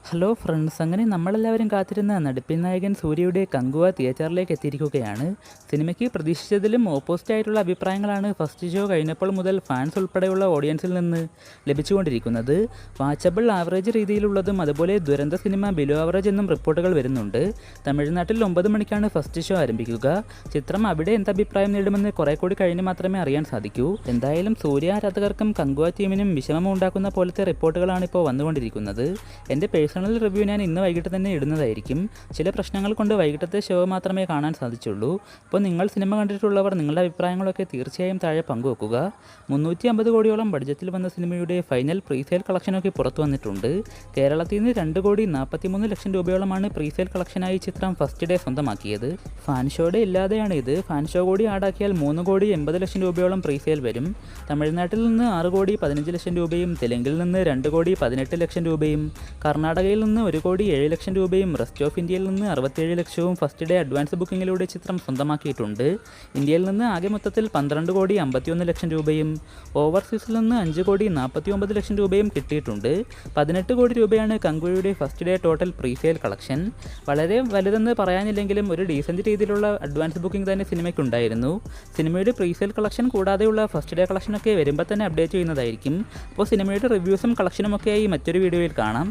Hello friends, അങ്ങനെ നമ്മളെല്ലാവരും കാത്തിരുന്ന നടിപ്പിൻ നായകൻ സൂര്യയുടെ കങ്കുവ തിയേറ്ററിലേക്ക് എത്തിയിരിക്കുകയാണ്. സിനിമയ്ക്ക് പ്രതീക്ഷിച്ചതിലും ഓപ്പോസിറ്റ് ആയിട്ടുള്ള അഭിപ്രായങ്ങളാണ് ഫസ്റ്റ് ഷോ കഴിഞ്ഞപ്പോൾ മുതൽ ഫാൻസ് ഉൾപ്പെടെയുള്ള ഓഡിയൻസിൽ നിന്ന് ലഭിച്ചുകൊണ്ടിരിക്കുന്നത്. വാച്ചബിൾ ആവറേജ് രീതിയിലുള്ളതും അതുപോലെ ദുരന്ത സിനിമ ബിലോ ആവറേജ് എന്നും റിപ്പോർട്ടുകൾ വരുന്നുണ്ട്. തമിഴ്നാട്ടിൽ 9 മണിക്കാണ് ഫസ്റ്റ് ഷോ ആരംഭിക്കുക. ചിത്രം അവിടെ എന്ത് അഭിപ്രായം നേടുമെന്ന് കുറെ കൂടി കഴിഞ്ഞ് മാത്രമേ അറിയാൻ സാധിക്കൂ. എന്തായാലും സൂര്യ ആരാധകർക്കും കങ്കുവ ടീമിനും വിഷമം ഉണ്ടാക്കുന്ന പോലത്തെ റിപ്പോർട്ടുകളാണ് ഇപ്പോൾ വന്നുകൊണ്ടിരിക്കുന്നത്. എൻ്റെ പേഴ്സണൽ റിവ്യൂ ഞാൻ ഇന്ന് വൈകിട്ട് തന്നെ ഇടുന്നതായിരിക്കും. ചില പ്രശ്നങ്ങൾ കൊണ്ട് വൈകിട്ടത്തെ ഷോ മാത്രമേ കാണാൻ സാധിച്ചുള്ളൂ. അപ്പോൾ നിങ്ങൾ സിനിമ കണ്ടിട്ടുള്ളവർ നിങ്ങളുടെ അഭിപ്രായങ്ങളൊക്കെ തീർച്ചയായും താഴെ പങ്കുവെക്കുക. 350 കോടിയോളം ബഡ്ജറ്റിൽ വന്ന സിനിമയുടെ ഫൈനൽ പ്രീസെയിൽ കളക്ഷനൊക്കെ പുറത്തു വന്നിട്ടുണ്ട്. കേരളത്തിൽ നിന്ന് 2,43 ലക്ഷം രൂപയോളമാണ് പ്രീസെയിൽ കളക്ഷനായി ചിത്രം ഫസ്റ്റ് ഡേ സ്വന്തമാക്കിയത്. ഫാൻ ഷോയുടെ ഇല്ലാതെയാണ് ഇത്. ഫാൻ ഷോ കൂടി ആടാക്കിയാൽ 3,80 ലക്ഷം രൂപയോളം പ്രീസെയിൽ വരും. തമിഴ്നാട്ടിൽ നിന്ന് 6,15 ലക്ഷം രൂപയും തെലുങ്കിൽ നിന്ന് 2,18 ലക്ഷം രൂപയും കർണാടകയിൽ നിന്ന് 1,07 ലക്ഷം രൂപയും റെസ്റ്റ് ഓഫ് ഇന്ത്യയിൽ നിന്ന് 67 ലക്ഷവും ഫസ്റ്റ് ഡേ അഡ്വാൻസ് ബുക്കിങ്ങിലൂടെ ചിത്രം സ്വന്തമാക്കിയിട്ടുണ്ട്. ഇന്ത്യയിൽ നിന്ന് ആകെ മൊത്തത്തിൽ 12,51 ലക്ഷം രൂപയും ഓവർസീസിൽ നിന്ന് 5,49 ലക്ഷം രൂപയും കിട്ടിയിട്ടുണ്ട്. 18 കോടി രൂപയാണ് കങ്കുവയുടെ first day total presale collection. വളരെ വലുതെന്ന് പറയാനില്ലെങ്കിലും ഒരു ഡീസൻറ്റ് രീതിയിലുള്ള അഡ്വാൻസ് ബുക്കിംഗ് തന്നെ സിനിമയ്ക്കുണ്ടായിരുന്നു. സിനിമയുടെ പ്രീസെയിൽ കളക്ഷൻ കൂടാതെയുള്ള ഫസ്റ്റ് ഡേ കളക്ഷനൊക്കെ വരുമ്പോൾ തന്നെ അപ്ഡേറ്റ് ചെയ്യുന്നതായിരിക്കും. അപ്പോൾ സിനിമയുടെ റിവ്യൂസും കളക്ഷനും ഒക്കെയായി മറ്റൊരു വീഡിയോയിൽ കാണാം.